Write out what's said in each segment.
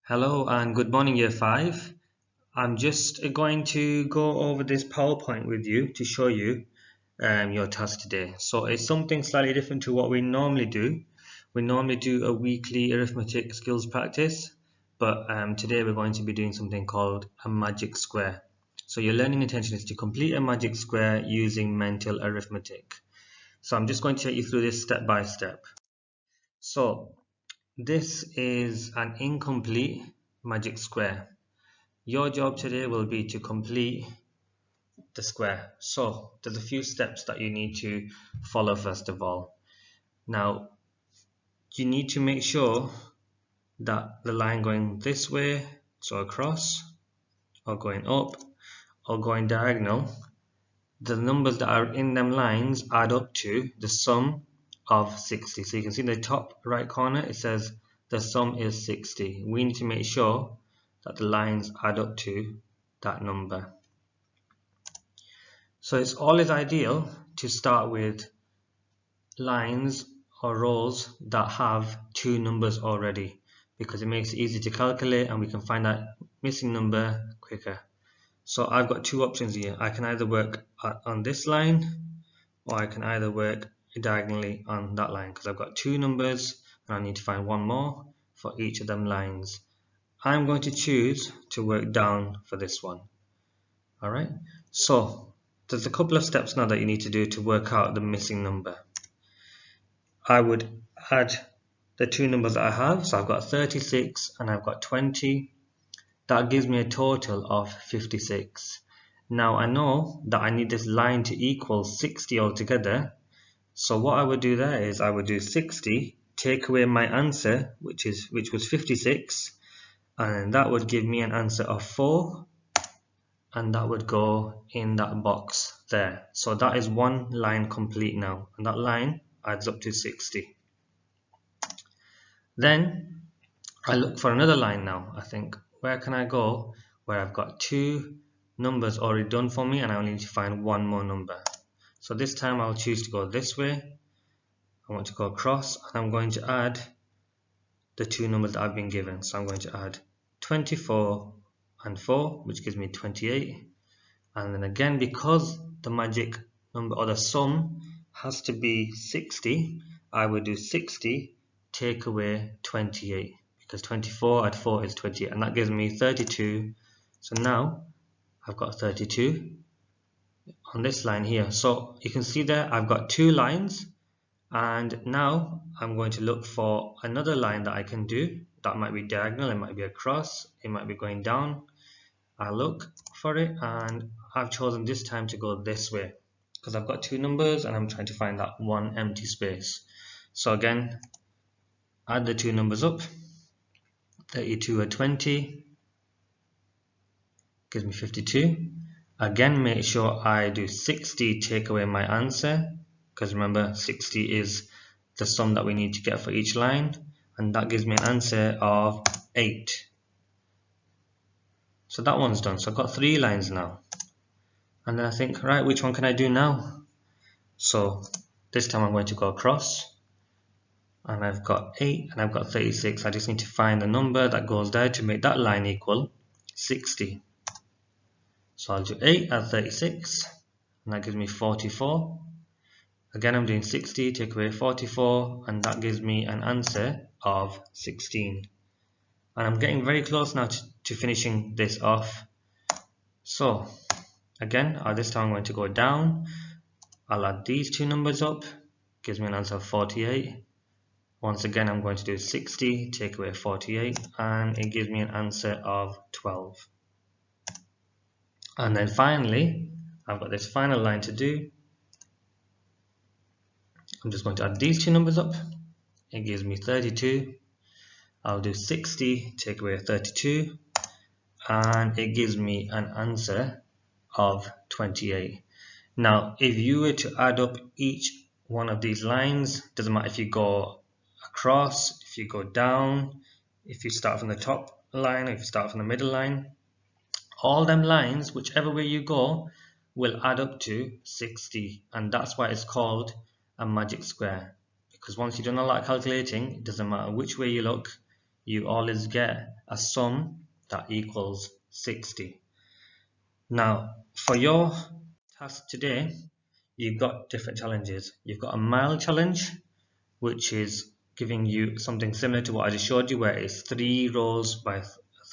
Hello and good morning, Year 5. I'm just going to go over this PowerPoint with you to show you your task today. So it's something slightly different to what we normally do. We normally do a weekly arithmetic skills practice, but today we're going to be doing something called a magic square. So your learning intention is to complete a magic square using mental arithmetic. So I'm just going to take you through this step by step. So this is an incomplete magic square. Your job today will be to complete the square. So there's a few steps that you need to follow first of all. Now you need to make sure that the line going this way, so across, or going up, or going diagonal, the numbers that are in them lines add up to the sum of 60. So you can see in the top right corner it says the sum is 60. We need to make sure that the lines add up to that number. So it's always ideal to start with lines or rows that have two numbers already, because it makes it easy to calculate and we can find that missing number quicker. So I've got two options here. I can either work on this line, or I can either work diagonally on that line, because I've got two numbers and I need to find one more for each of them lines. I'm going to choose to work down for this one. Alright, so there's a couple of steps now that you need to do to work out the missing number. I would add the two numbers that I have, so I've got 36 and I've got 20. That gives me a total of 56. Now I know that I need this line to equal 60 altogether, so what I would do there is I would do 60, take away my answer, which was 56, and that would give me an answer of 4, and that would go in that box there. So that is one line complete now, and that line adds up to 60. Then I look for another line now. I think, where can I go where I've got two numbers already done for me and I only need to find one more number. So this time I'll choose to go this way. I want to go across and I'm going to add the two numbers that I've been given. So I'm going to add 24 and 4, which gives me 28. And then again, because the magic number or the sum has to be 60, I would do 60 take away 28, because 24 add 4 is 28, and that gives me 32. So now I've got 32 on this line here. So you can see there I've got two lines, and now I'm going to look for another line that I can do. That might be diagonal, it might be across, it might be going down. I'll look for it, and I've chosen this time to go this way because I've got two numbers and I'm trying to find that one empty space. So again, add the two numbers up. 32 and 20 gives me 52. Again, make sure I do 60 take away my answer, because remember 60 is the sum that we need to get for each line, and that gives me an answer of 8. So that one's done. So I've got 3 lines now. And then I think, right, which one can I do now? So this time I'm going to go across, and I've got 8 and I've got 36. I just need to find the number that goes there to make that line equal 60. So I'll do 8 at 36, and that gives me 44. Again, I'm doing 60, take away 44, and that gives me an answer of 16. And I'm getting very close now to finishing this off. So again, this time I'm going to go down. I'll add these two numbers up, gives me an answer of 48. Once again, I'm going to do 60, take away 48, and it gives me an answer of 12. And then finally, I've got this final line to do. I'm just going to add these two numbers up. It gives me 32. I'll do 60, take away 32, and it gives me an answer of 28. Now, if you were to add up each one of these lines, doesn't matter if you go across, if you go down, if you start from the top line, or if you start from the middle line, all them lines, whichever way you go, will add up to 60, and that's why it's called a magic square. Because once you've done a lot of calculating, it doesn't matter which way you look, you always get a sum that equals 60. Now, for your task today, you've got different challenges. You've got a mile challenge, which is giving you something similar to what I just showed you, where it's 3 rows by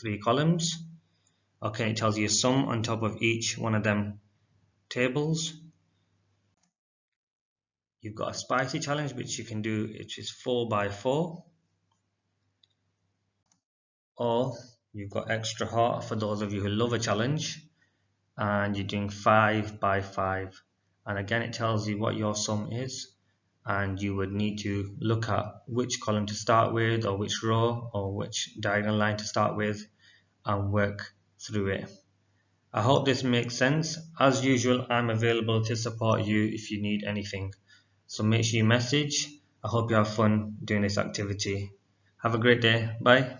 3 columns. Okay, it tells you a sum on top of each one of them tables. You've got a spicy challenge, which you can do, which is 4 by 4. Or you've got extra hot for those of you who love a challenge, and you're doing 5 by 5. And again, it tells you what your sum is, and you would need to look at which column to start with, or which row, or which diagonal line to start with, and work through it. I hope this makes sense. As usual, I'm available to support you if you need anything. So make sure you message. I hope you have fun doing this activity. Have a great day. Bye.